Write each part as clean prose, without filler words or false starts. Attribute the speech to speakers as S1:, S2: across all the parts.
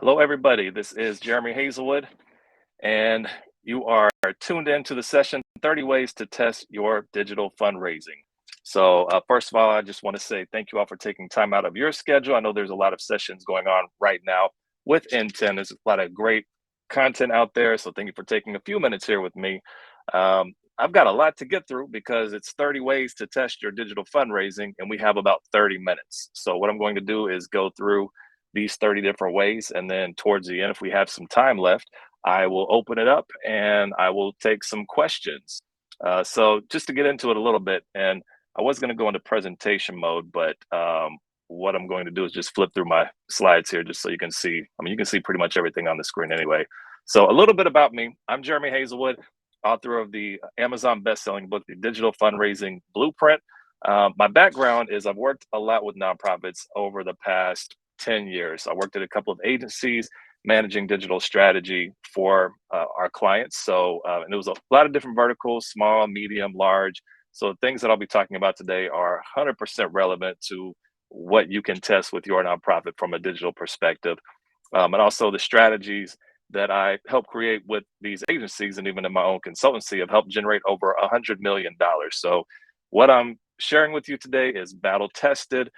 S1: Hello, everybody. This is Jeremy Hazelwood, and you are tuned in to the session 30 Ways to Test Your Digital Fundraising. So, first of all, I just want to say thank you all for taking time out of your schedule. I know there's a lot of sessions going on right now with N10. There's a lot of great content out there. So, thank you for taking a few minutes here with me. I've got a lot to get through because it's 30 ways to test your digital fundraising, and we have about 30 minutes. So, what I'm going to do is go through these 30 different ways. And then towards the end, if we have some time left, I will open it up and I will take some questions. So just to get into it a little bit, and I was going to go into presentation mode, but what I'm going to do is just flip through my slides here just so you can see. I mean, you can see pretty much everything on the screen anyway. So a little bit about me. I'm Jeremy Hazelwood, author of the Amazon best-selling book, The Digital Fundraising Blueprint. My background is I've worked a lot with nonprofits over the past 10 years. I worked at a couple of agencies managing digital strategy for our clients. So, and it was a lot of different verticals, small, medium, large. So the things that I'll be talking about today are 100% relevant to what you can test with your nonprofit from a digital perspective. And also the strategies that I help create with these agencies and even in my own consultancy have helped generate over $100 million. So what I'm sharing with you today is battle tested.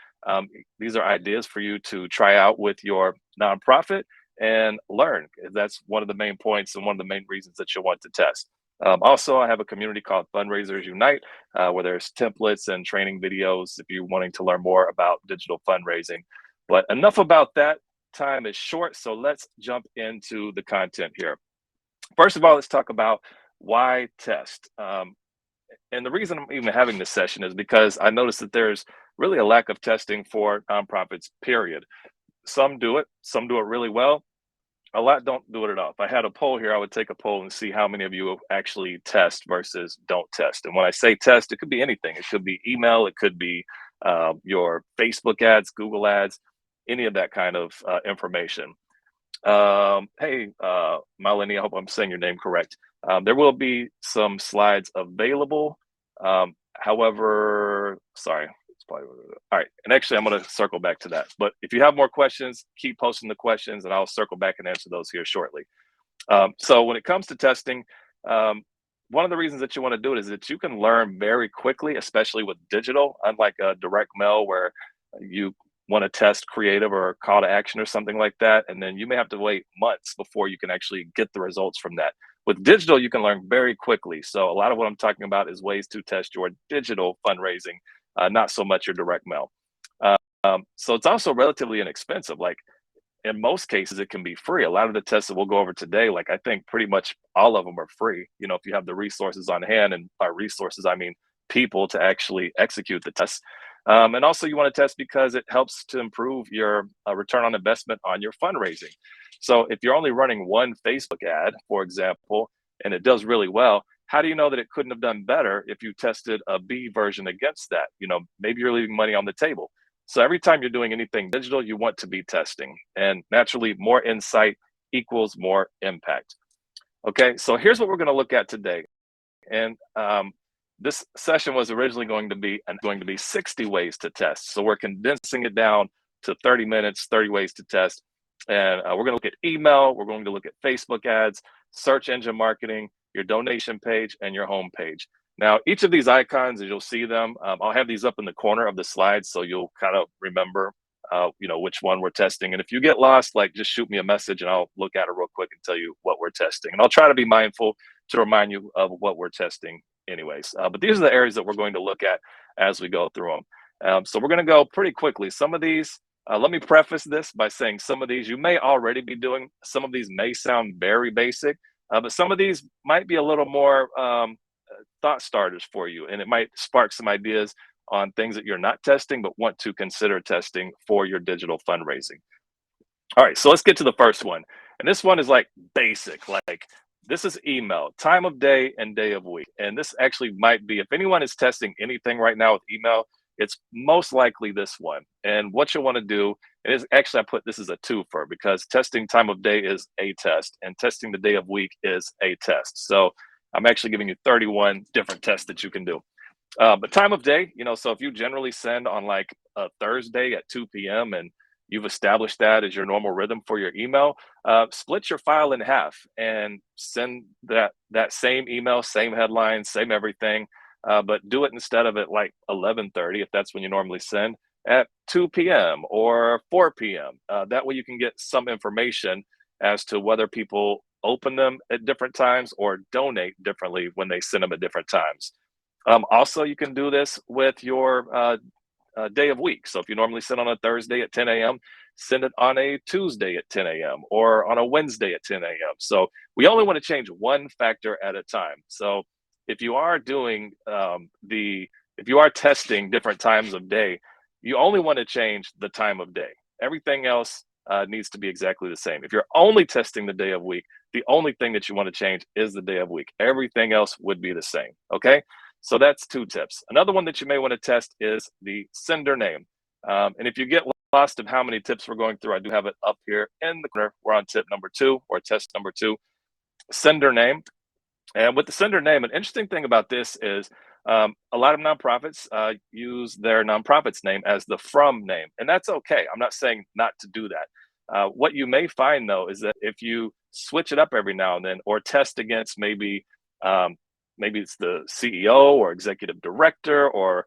S1: These are ideas for you to try out with your nonprofit and learn. That's one of the main points and one of the main reasons that you'll want to test. Also, I have a community called Fundraisers Unite, where there's templates and training videos if you're wanting to learn more about digital fundraising. But enough about that. Time is short, so let's jump into the content here. First of all, let's talk about why test. And the reason I'm even having this session is because I noticed that there's really a lack of testing for nonprofits, period. Some do it really well. A lot don't do it at all. If I had a poll here, I would take a poll and see how many of you actually test versus don't test. And when I say test, it could be anything. It could be email, it could be your Facebook ads, Google ads, any of that kind of information. Hey, Malini, I hope I'm saying your name correct. There will be some slides available. However, sorry, it's probably all right. And actually, I'm going to circle back to that. But if you have more questions, keep posting the questions, and I'll circle back and answer those here shortly. So when it comes to testing, one of the reasons that you want to do it is that you can learn very quickly, especially with digital, unlike a direct mail where you want to test creative or call to action or something like that. And then you may have to wait months before you can actually get the results from that. With digital, you can learn very quickly. So a lot of what I'm talking about is ways to test your digital fundraising, not so much your direct mail. So it's also relatively inexpensive. Like in most cases, it can be free. A lot of the tests that we'll go over today, like I think pretty much all of them are free. You know, if you have the resources on hand, and by resources, I mean people to actually execute the tests. And also you want to test because it helps to improve your return on investment on your fundraising. So if you're only running one Facebook ad, for example, and it does really well, how do you know that it couldn't have done better if you tested a B version against that? You know, maybe you're leaving money on the table. So every time you're doing anything digital, you want to be testing. And naturally, more insight equals more impact. Okay, so here's what we're going to look at today. And this session was originally going to be 60 ways to test. So we're condensing it down to 30 minutes, 30 ways to test. And we're going to look at email. We're going to look at Facebook ads, search engine marketing, your donation page, and your home page. Now, each of these icons, as you'll see them, I'll have these up in the corner of the slides so you'll kind of remember, you know, which one we're testing. And if you get lost, like just shoot me a message and I'll look at it real quick and tell you what we're testing. And I'll try to be mindful to remind you of what we're testing anyways. But these are the areas that we're going to look at as we go through them. So we're going to go pretty quickly. Some of these, let me preface this by saying some of these you may already be doing. Some of these may sound very basic, but some of these might be a little more thought starters for you. And it might spark some ideas on things that you're not testing, but want to consider testing for your digital fundraising. All right, so let's get to the first one. And this one is like basic, like this is email, time of day and day of week. And this actually might be, if anyone is testing anything right now with email, it's most likely this one. And what you'll want to do is actually, I put this as a twofer because testing time of day is a test and testing the day of week is a test. So I'm actually giving you 31 different tests that you can do. But time of day, you know, so if you generally send on like a Thursday at 2 p.m. and you've established that as your normal rhythm for your email, split your file in half and send that same email, same headline, same everything, but do it instead of at like 11:30, if that's when you normally send, at 2 p.m. or 4 p.m. That way you can get some information as to whether people open them at different times or donate differently when they send them at different times. Also, you can do this with your day of week. So if you normally send on a Thursday at 10 a.m., send it on a Tuesday at 10 a.m. or on a Wednesday at 10 a.m. So we only want to change one factor at a time. So if you are doing if you are testing different times of day, you only want to change the time of day. Everything else needs to be exactly the same. If you're only testing the day of week, the only thing that you want to change is the day of week. Everything else would be the same. Okay. So that's 2 tips. Another one that you may want to test is the sender name. And if you get lost of how many tips we're going through, I do have it up here in the corner. We're on tip number 2 or test number 2, sender name. And with the sender name, an interesting thing about this is a lot of nonprofits use their nonprofit's name as the from name, and that's okay. I'm not saying not to do that. What you may find though is that if you switch it up every now and then, or test against um, maybe it's the CEO or executive director or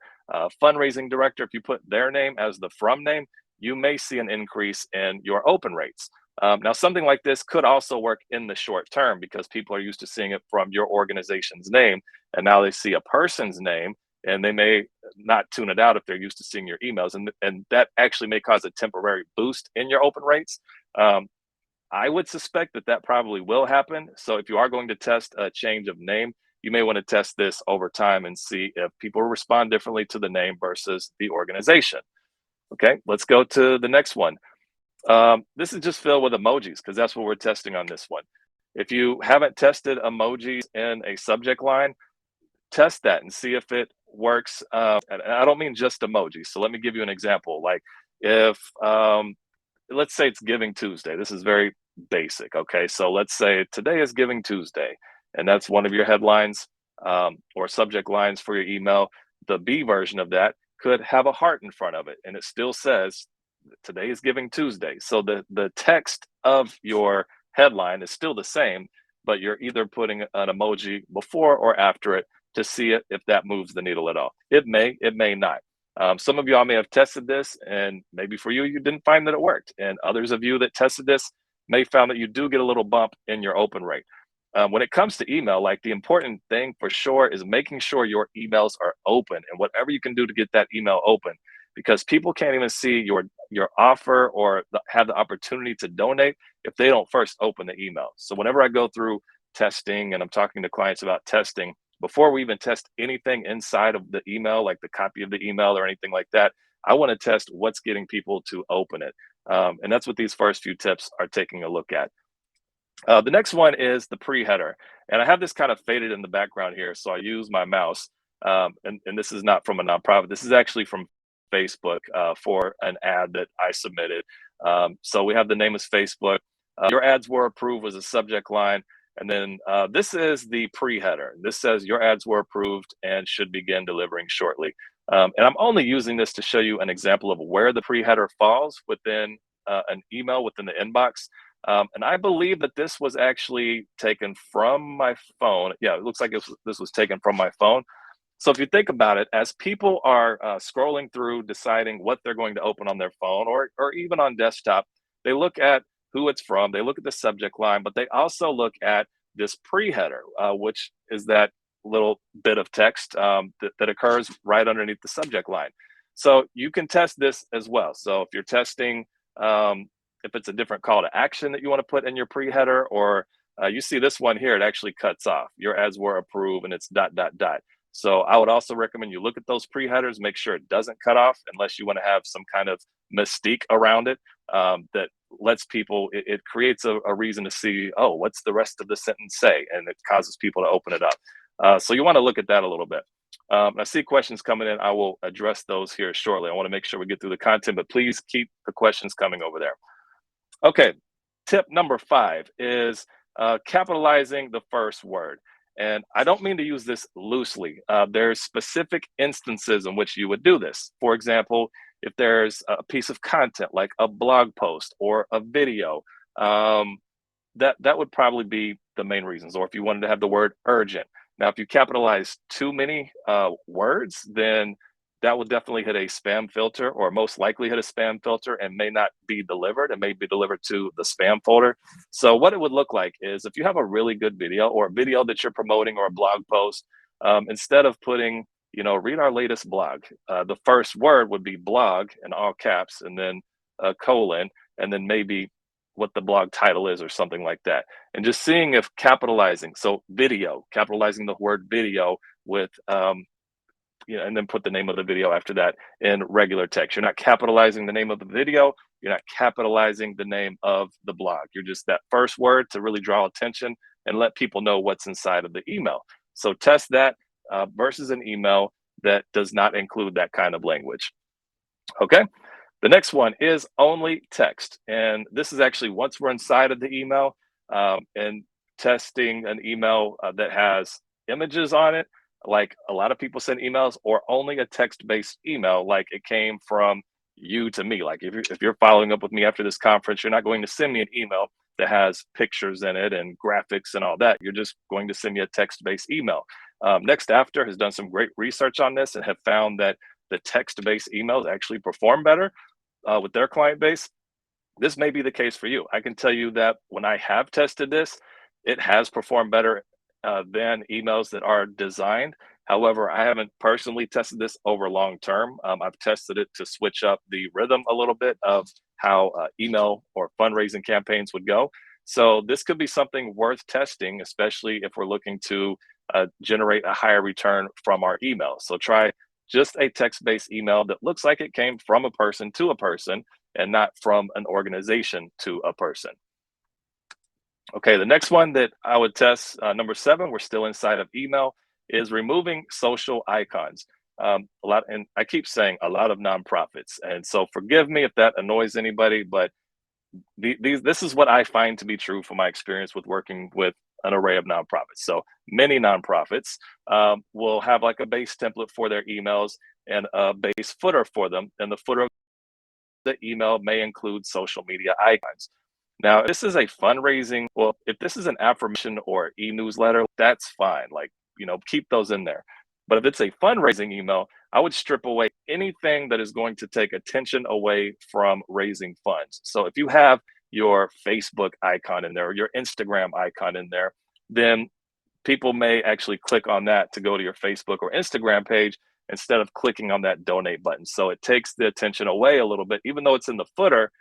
S1: fundraising director, if you put their name as the from name, you may see an increase in your open rates. Now, something like this could also work in the short term because people are used to seeing it from your organization's name, and now they see a person's name, and they may not tune it out if they're used to seeing your emails, and that actually may cause a temporary boost in your open rates. Um, I would suspect that that probably will happen. So if you are going to test a change of name, you may want to test this over time and see if people respond differently to the name versus the organization. Okay, let's go to the next one. This is just filled with emojis because that's what we're testing on this one. If you haven't tested emojis in a subject line, test that and see if it works. And I don't mean just emojis. So let me give you an example. Like if, let's say it's Giving Tuesday. This is very basic. Okay. So let's say today is Giving Tuesday, and that's one of your headlines or subject lines for your email. The B version of that could have a heart in front of it, and it still says today is Giving Tuesday. So the text of your headline is still the same, but you're either putting an emoji before or after it to see it if that moves the needle at all. It may not. Some of y'all may have tested this, and maybe for you, you didn't find that it worked. And others of you that tested this may found that you do get a little bump in your open rate. When it comes to email, like the important thing for sure is making sure your emails are open and whatever you can do to get that email open, because people can't even see your offer or have the opportunity to donate if they don't first open the email. So whenever I go through testing and I'm talking to clients about testing, before we even test anything inside of the email, like the copy of the email or anything like that, I want to test what's getting people to open it. And that's what these first few tips are taking a look at. The next one is the pre-header. And I have this kind of faded in the background here, so I use my mouse. And this is not from a nonprofit. This is actually from Facebook for an ad that I submitted. So we have the name is Facebook. Your ads were approved was a subject line. And then this is the pre-header. This says your ads were approved and should begin delivering shortly. And I'm only using this to show you an example of where the pre-header falls within an email within the inbox. And I believe that this was actually taken from my phone. Yeah, it looks like this was taken from my phone. So if you think about it, as people are scrolling through, deciding what they're going to open on their phone or even on desktop, they look at who it's from, they look at the subject line, but they also look at this pre-header, which is that little bit of text that occurs right underneath the subject line. So you can test this as well. So if you're testing, if it's a different call to action that you want to put in your pre-header, or you see this one here, it actually cuts off. Your ads were approved and it's ... So I would also recommend you look at those pre-headers, make sure it doesn't cut off unless you want to have some kind of mystique around it that lets people, it creates a reason to see, oh, what's the rest of the sentence say? And it causes people to open it up. So you want to look at that a little bit. I see questions coming in. I will address those here shortly. I want to make sure we get through the content, but please keep the questions coming over there. Okay, tip number 5 is capitalizing the first word. And I don't mean to use this loosely. There's specific instances in which you would do this. For example, If there's a piece of content like a blog post or a video, um, that would probably be the main reasons. Or if you wanted to have the word urgent. Now, if you capitalize too many words, then that will definitely hit a spam filter, or most likely hit a spam filter, and may not be delivered. It may be delivered to the spam folder. So what it would look like is, if you have a really good video, or a video that you're promoting, or a blog post, instead of putting, read our latest blog, the first word would be blog in all caps, and then a colon, and then maybe what the blog title is or something like that. And just seeing if capitalizing, so video, capitalizing the word video with, and then put the name of the video after that in regular text. You're not capitalizing the name of the video. You're not capitalizing the name of the blog. You're just that first word to really draw attention and let people know what's inside of the email. So test that versus an email that does not include that kind of language. Okay. The next one is only text. And this is actually once we're inside of the email, and testing an email that has images on it. Like, a lot of people send emails, or only a text-based email, like it came from you to me. Like, if you're following up with me after this conference, you're not going to send me an email that has pictures in it and graphics and all that. You're just going to send me a text-based email. Next After has done some great research on this and have found that the text-based emails actually perform better with their client base. This may be the case for you. I can tell you that when I have tested this, it has performed better than emails that are designed. However, I haven't personally tested this over long term. I've tested it to switch up the rhythm a little bit of how email or fundraising campaigns would go. So this could be something worth testing, especially if we're looking to generate a higher return from our email. So try just a text-based email that looks like it came from a person to a person, and not from an organization to a person. Okay, the next one that I would test, number 7, we're still inside of email, is removing social icons. And I keep saying a lot of nonprofits, and so forgive me if that annoys anybody, but this is what I find to be true from my experience with working with an array of nonprofits. So many nonprofits will have like a base template for their emails and a base footer for them, and the footer of the email may include social media icons. Now, if this is a fundraising, well, if this is an affirmation or e-newsletter, that's fine. Like, keep those in there. But if it's a fundraising email, I would strip away anything that is going to take attention away from raising funds. So if you have your Facebook icon in there, or your Instagram icon in there, then people may actually click on that to go to your Facebook or Instagram page instead of clicking on that donate button. So it takes the attention away a little bit. Even though it's in the footer,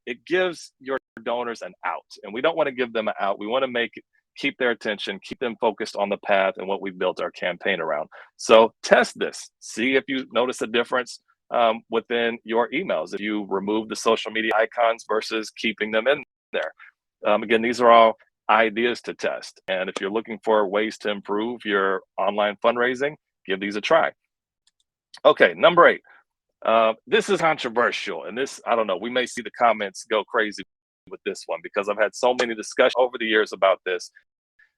S1: it gives your donors an out, and we don't want to give them an out. We want to keep their attention, keep them focused on the path and what we've built our campaign around. So test this, see if you notice a difference within your emails, if you remove the social media icons versus keeping them in there. Again, these are all ideas to test. And if you're looking for ways to improve your online fundraising, give these a try. Okay, number 8. This is controversial, and this, I don't know, we may see the comments go crazy with this one, because I've had so many discussions over the years about this,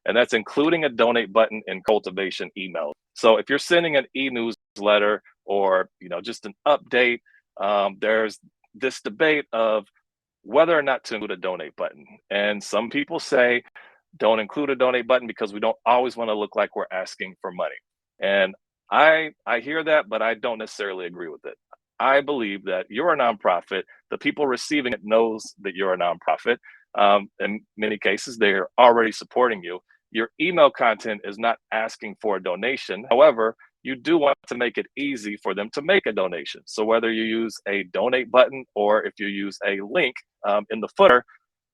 S1: and that's including a donate button in cultivation email. So if you're sending an e-newsletter, or just an update, there's this debate of whether or not to include a donate button. And some people say don't include a donate button because we don't always want to look like we're asking for money. And I hear that, but I don't necessarily agree with it. I believe that you're a nonprofit. The people receiving it knows that you're a nonprofit. In many cases, they're already supporting you. Your email content is not asking for a donation. However, you do want to make it easy for them to make a donation. So whether you use a donate button, or if you use a link in the footer,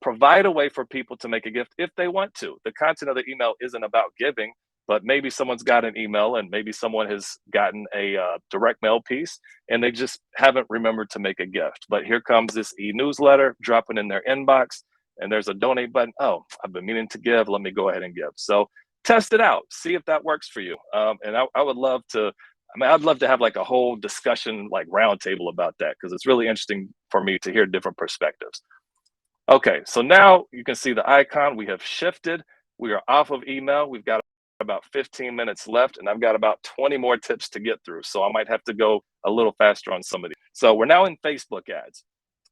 S1: provide a way for people to make a gift if they want to. The content of the email isn't about giving, but maybe someone's got an email, and maybe someone has gotten a direct mail piece, and they just haven't remembered to make a gift. But here comes this e-newsletter dropping in their inbox, and there's a donate button. Oh, I've been meaning to give. Let me go ahead and give. So test it out. See if that works for you. And I would love to, I'd love to have like a whole discussion, like roundtable about that, because it's really interesting for me to hear different perspectives. Okay, so now you can see the icon. We have shifted. We are off of email. We've got about 15 minutes left, and I've got about 20 more tips to get through. So I might have to go a little faster on some of these. So we're now in Facebook ads.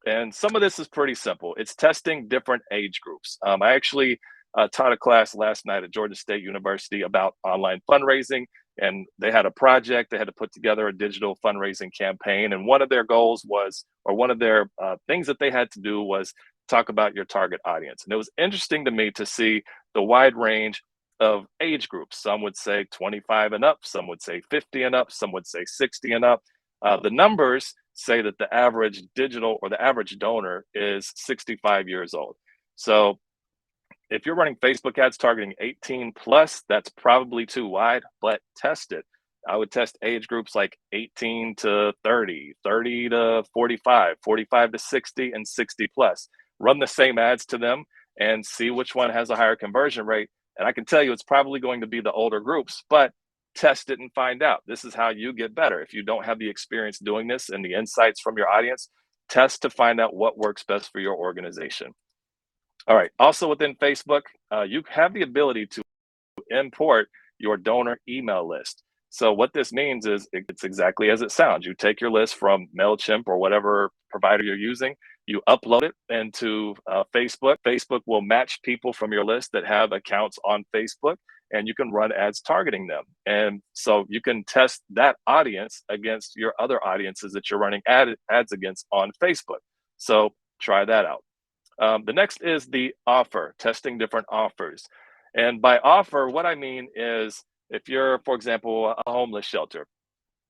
S1: And some of this is pretty simple. It's testing different age groups. I actually taught a class last night at Georgia State University about online fundraising, and they had a project. They had to put together a digital fundraising campaign. And one of their goals was, or one of their things that they had to do was talk about your target audience. And it was interesting to me to see the wide range of age groups. Some would say 25 and up, some would say 50 and up, some would say 60 and up. The numbers say that the average digital or the average donor is 65 years old. So if you're running Facebook ads targeting 18 plus, that's probably too wide, but test it. I would test age groups like 18 to 30, 30 to 45, 45 to 60, and 60 plus. Run the same ads to them and see which one has a higher conversion rate. And I can tell you it's probably going to be the older groups, but test it and find out. This is how you get better. If you don't have the experience doing this and the insights from your audience, test to find out what works best for your organization. All right. Also within Facebook, you have the ability to import your donor email list. So what this means is it's exactly as it sounds. You take your list from MailChimp or whatever provider you're using, you upload it into Facebook. Facebook will match people from your list that have accounts on Facebook, and you can run ads targeting them. And so you can test that audience against your other audiences that you're running ads against on Facebook. So try that out. The next is the offer, testing different offers. And by offer, what I mean is if you're, for example, a homeless shelter,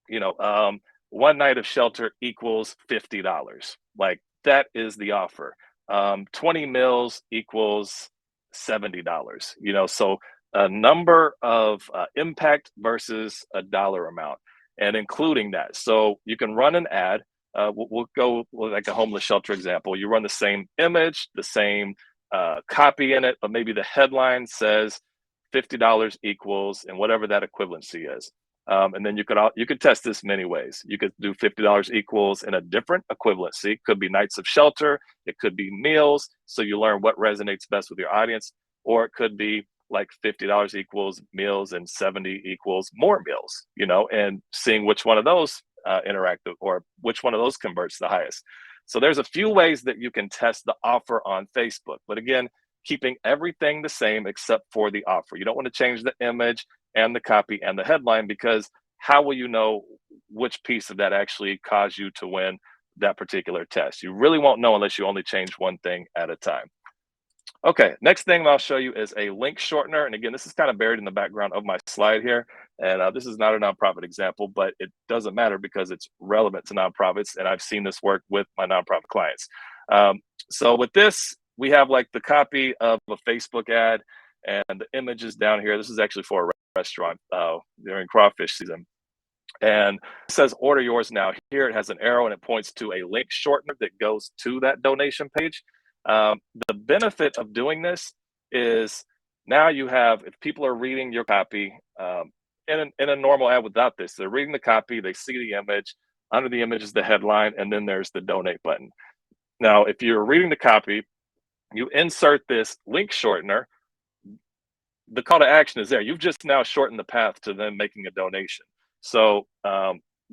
S1: you know, one night of shelter equals $50. Like that is the offer. 20 meals equals $70, you know, so a number of impact versus a dollar amount and including that. So you can run an ad. We'll go with like a homeless shelter example. You run the same image, the same copy in it, but maybe the headline says $50 equals and whatever that equivalency is. And then you could test this many ways. You could do $50 equals in a different equivalency. Could be nights of shelter. It could be meals. So you learn what resonates best with your audience. Or it could be like $50 equals meals and 70 equals more meals, you know, and seeing which one of those interactive or which one of those converts the highest. So there's a few ways that you can test the offer on Facebook. But again, keeping everything the same except for the offer. You don't want to change the image and the copy and the headline, because how will you know which piece of that actually caused you to win that particular test? You really won't know unless you only change one thing at a time. Okay, next thing I'll show you is a link shortener. And again, this is kind of buried in the background of my slide here. And this is not a nonprofit example, but it doesn't matter because it's relevant to nonprofits. And I've seen this work with my nonprofit clients. So with this, we have like the copy of a Facebook ad and the images down here. This is actually for a restaurant during crawfish season. And it says order yours now. Here it has an arrow and it points to a link shortener that goes to that donation page. The benefit of doing this is now you have, if people are reading your copy in a normal ad without this, they're reading the copy, they see the image, under the image is the headline, and then there's the donate button. Now, if you're reading the copy, you insert this link shortener, the call to action is there. You've just now shortened the path to them making a donation. So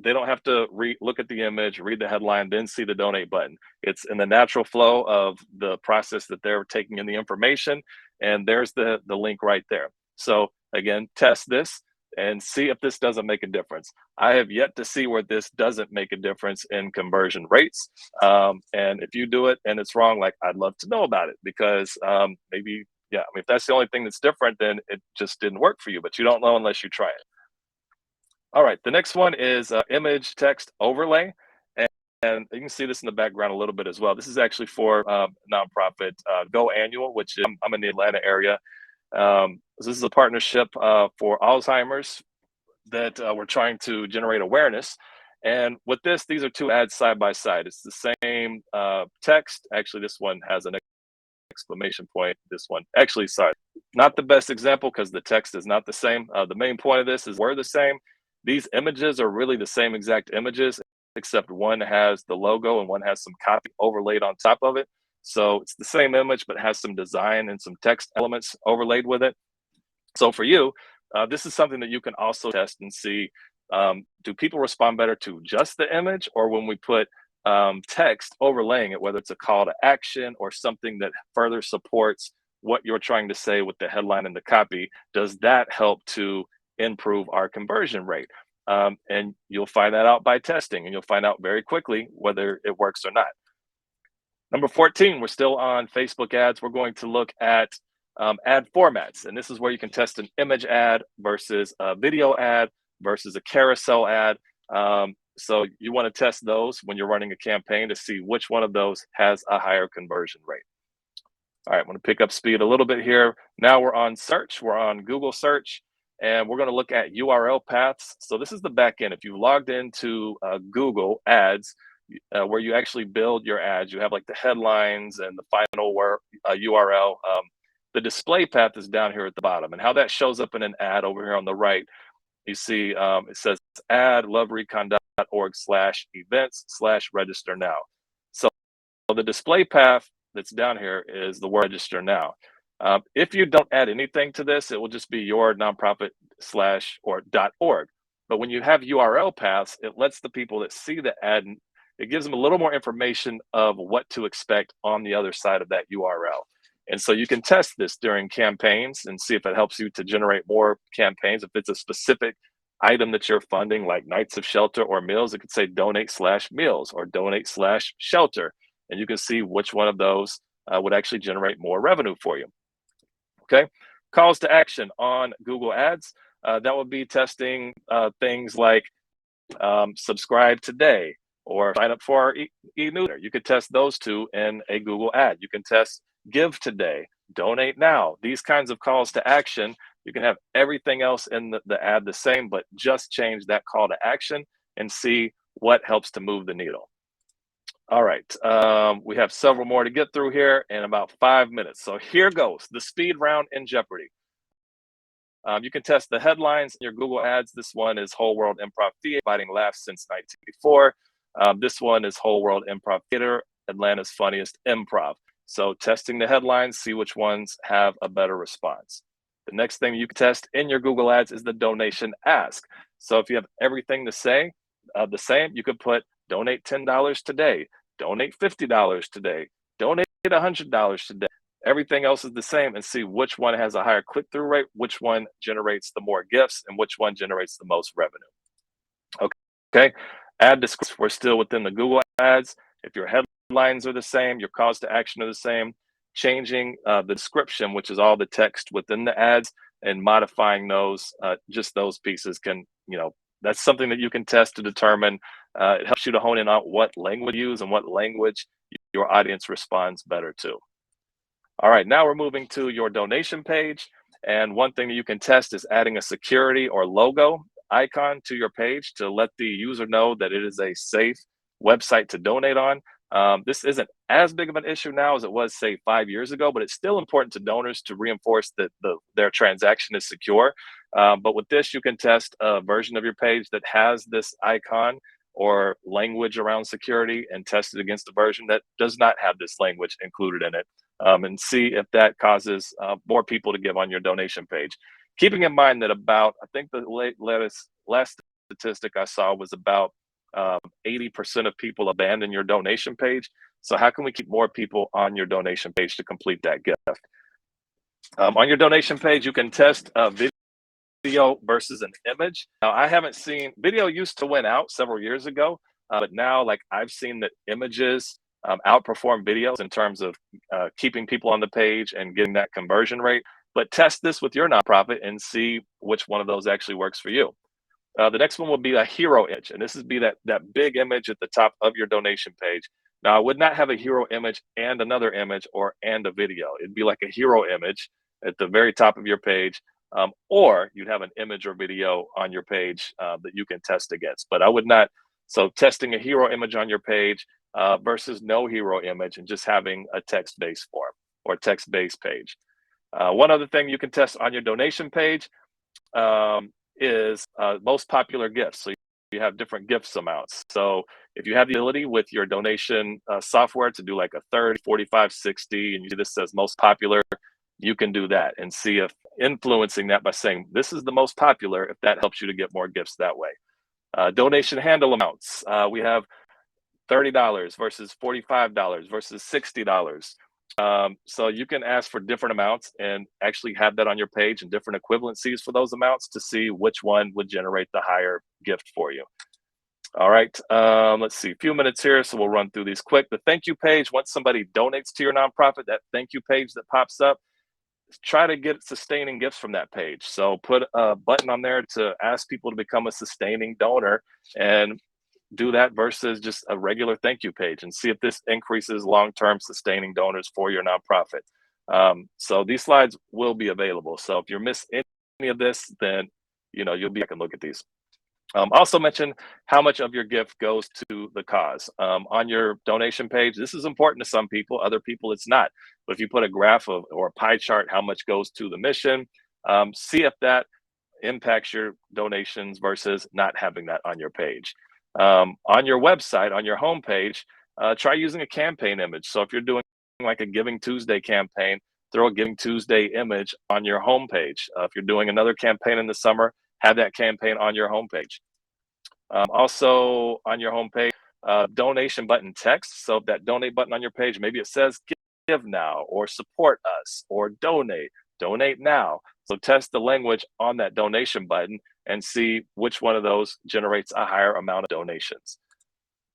S1: they don't have to look at the image, read the headline, then see the donate button. It's in the natural flow of the process that they're taking in the information, and there's the link right there. So again, test this and see if this doesn't make a difference. I have yet to see where this doesn't make a difference in conversion rates. And if you do it and it's wrong, like I'd love to know about it, because maybe, yeah, I mean, if that's the only thing that's different, then it just didn't work for you, but you don't know unless you try it. All right, the next one is image text overlay. And you can see this in the background a little bit as well. This is actually for nonprofit Go Annual, which I'm in the Atlanta area. This is a partnership for Alzheimer's that we're trying to generate awareness. And with this, these are two ads side by side. It's the same text. Actually, this one has an exclamation point. This one, actually, sorry, not the best example because the text is not the same. The main point of this is we're the same. These images are really the same exact images, except one has the logo and one has some copy overlaid on top of it. So it's the same image, but has some design and some text elements overlaid with it. So for you, this is something that you can also test and see Do people respond better to just the image, or when we put text overlaying it, whether it's a call to action or something that further supports what you're trying to say with the headline and the copy? Does that help to improve our conversion rate? And you'll find that out by testing, and you'll find out very quickly whether it works or not. Number 14, we're still on Facebook ads. We're going to look at ad formats. And this is where you can test an image ad versus a video ad versus a carousel ad. So you want to test those when you're running a campaign to see which one of those has a higher conversion rate. All right, I'm going to pick up speed a little bit here. Now we're on search. We're on Google search, and we're going to look at URL paths. So this is the back end. If you logged into Google Ads, where you actually build your ads, you have like the headlines and the final URL. The display path is down here at the bottom, and how that shows up in an ad over here on the right, you see it says ad loverecon.org/events/register now. So the display path that's down here is the word register now. If you don't add anything to this, it will just be your nonprofit /org. But when you have URL paths, it lets the people that see the ad, it gives them a little more information of what to expect on the other side of that URL. And so you can test this during campaigns and see if it helps you to generate more campaigns. If it's a specific item that you're funding, like Nights of Shelter or meals, it could say donate/meals or donate/shelter. And you can see which one of those would actually generate more revenue for you. Okay. Calls to action on Google Ads. That would be testing things like subscribe today or sign up for our e-newsletter. You could test those two in a Google ad. You can test give today, donate now. These kinds of calls to action. You can have everything else in the ad the same, but just change that call to action and see what helps to move the needle. All right, we have several more to get through here in about 5 minutes. So here goes, the speed round in Jeopardy. You can test the headlines in your Google ads. This one is Whole World Improv Theater, providing laughs since 1984. This one is Whole World Improv Theater, Atlanta's funniest improv. So testing the headlines, see which ones have a better response. The next thing you can test in your Google ads is the donation ask. So if you have everything to say the same, you could put donate $10 today, donate $50 today, donate $100 today. Everything else is the same, and see which one has a higher click-through rate, which one generates the more gifts, and which one generates the most revenue. Okay, ad description, we're still within the Google ads. If your headlines are the same, your calls to action are the same, changing the description, which is all the text within the ads, and modifying those, just those pieces can, that's something that you can test to determine. It helps you to hone in on what language you use and what language your audience responds better to. All right, now we're moving to your donation page. And one thing that you can test is adding a security or logo icon to your page to let the user know that it is a safe website to donate on. This isn't as big of an issue now as it was, say, 5 years ago, but it's still important to donors to reinforce that their transaction is secure. But with this, you can test a version of your page that has this icon or language around security and test it against a version that does not have this language included in it, and see if that causes more people to give on your donation page. Keeping in mind that about, I think the last statistic I saw was about 80% of people abandon your donation page. So how can we keep more people on your donation page to complete that gift? On your donation page, you can test video versus an image. Now, I haven't seen, video used to win out several years ago, but now, like, I've seen that images outperform videos in terms of keeping people on the page and getting that conversion rate. But test this with your nonprofit and see which one of those actually works for you. The next one will be a hero image, and this would be that big image at the top of your donation page. Now, I would not have a hero image and another image and a video. It'd be like a hero image at the very top of your page, or you'd have an image or video on your page that you can test against. But I would not, so testing a hero image on your page versus no hero image and just having a text-based form or text-based page. One other thing you can test on your donation page is most popular gifts. So you have different gifts amounts. So if you have the ability with your donation software to do like a 30, 45, 60, and you see this says most popular, you can do that and see if influencing that by saying this is the most popular, if that helps you to get more gifts that way. Donation handle amounts. We have $30 versus $45 versus $60. So you can ask for different amounts and actually have that on your page and different equivalencies for those amounts to see which one would generate the higher gift for you. All right, let's see, a few minutes here, so we'll run through these quick. The thank you page, once somebody donates to your nonprofit, that thank you page that pops up, try to get sustaining gifts from that page. So put a button on there to ask people to become a sustaining donor and do that versus just a regular thank you page, and see if this increases long-term sustaining donors for your nonprofit. So these slides will be available. So if you're missing any of this, then you'll be back and look at these. Also mention how much of your gift goes to the cause. On your donation page, this is important to some people, other people it's not. But if you put a graph of or a pie chart, how much goes to the mission, see if that impacts your donations versus not having that on your page. On your website, on your homepage, try using a campaign image. So if you're doing like a Giving Tuesday campaign, throw a Giving Tuesday image on your homepage. If you're doing another campaign in the summer, have that campaign on your homepage. Also on your homepage, donation button text. So if that donate button on your page, maybe it says give now or support us or donate now. So test the language on that donation button and see which one of those generates a higher amount of donations.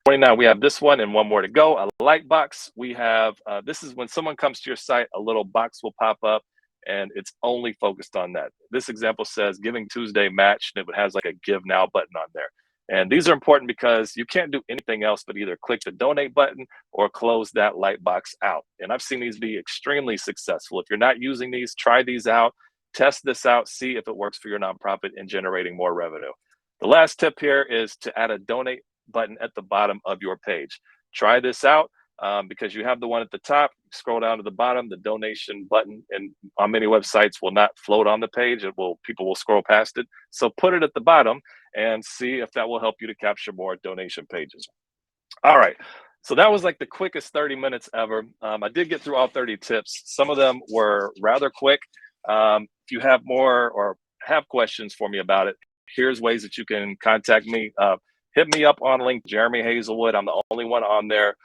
S1: 29, we have this one and one more to go. A like box. We have, this is when someone comes to your site, a little box will pop up and it's only focused on that. This example says Giving Tuesday match, and it has like a give now button on there. And these are important because you can't do anything else but either click the donate button or close that light box out. And I've seen these be extremely successful. If you're not using these, try these out, test this out, see if it works for your nonprofit in generating more revenue. The last tip here is to add a donate button at the bottom of your page. Try this out because you have the one at the top. Scroll down to the bottom, the donation button, and on many websites will not float on the page. People will scroll past it. So put it at the bottom and see if that will help you to capture more donation pages. All right. So that was like the quickest 30 minutes ever. I did get through all 30 tips. Some of them were rather quick. If you have more or have questions for me about it, here's ways that you can contact me. Hit me up on LinkedIn, Jeremy Hazelwood. I'm the only one on there.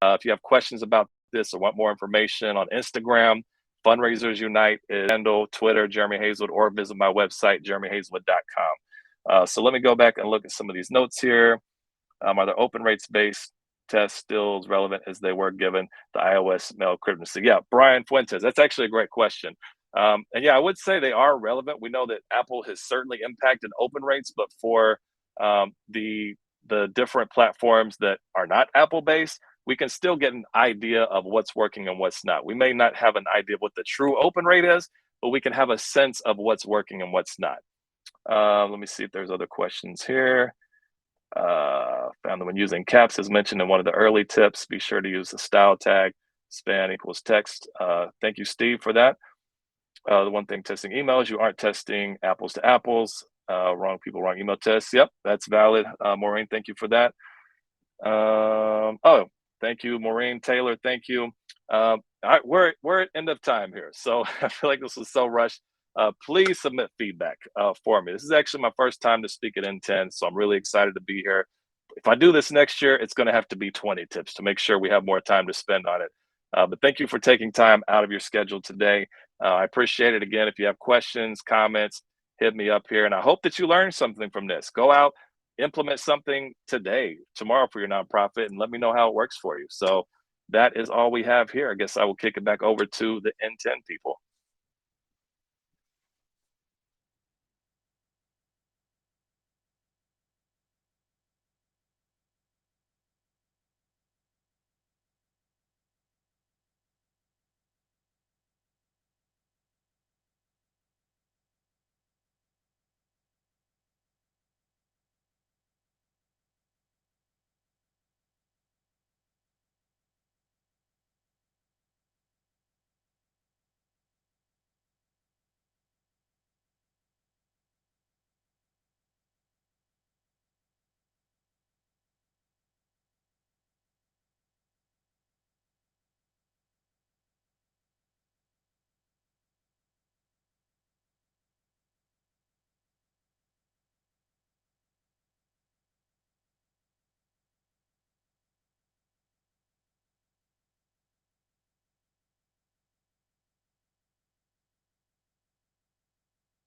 S1: If you have questions about this or want more information, on Instagram, Fundraisers Unite is handle, Twitter, Jeremy Hazelwood, or visit my website, jeremyhazelwood.com. So let me go back and look at some of these notes here. Are the open rates based tests still as relevant as they were given the iOS mail cryptocurrency? Yeah, Brian Fuentes, that's actually a great question. And yeah, I would say they are relevant. We know that Apple has certainly impacted open rates, but for the different platforms that are not Apple based, we can still get an idea of what's working and what's not. We may not have an idea of what the true open rate is, but we can have a sense of what's working and what's not. Let me see if there's other questions here. Found that when using caps, as mentioned in one of the early tips, be sure to use the style tag, span equals text. Thank you, Steve, for that. The one thing testing emails, you aren't testing apples to apples. Wrong people, wrong email tests. Yep, that's valid. Maureen, thank you for that. Oh, thank you, Maureen Taylor. Thank you. All right, we're at end of time here, so I feel like this was so rushed. Please submit feedback for me. This is actually my first time to speak at N10, so I'm really excited to be here. If I do this next year, it's going to have to be 20 tips to make sure we have more time to spend on it. But thank you for taking time out of your schedule today. I appreciate it. Again, if you have questions, comments, hit me up here. And I hope that you learned something from this. Go out, implement something today, tomorrow for your nonprofit, and let me know how it works for you. So that is all we have here. I guess I will kick it back over to the N10 people.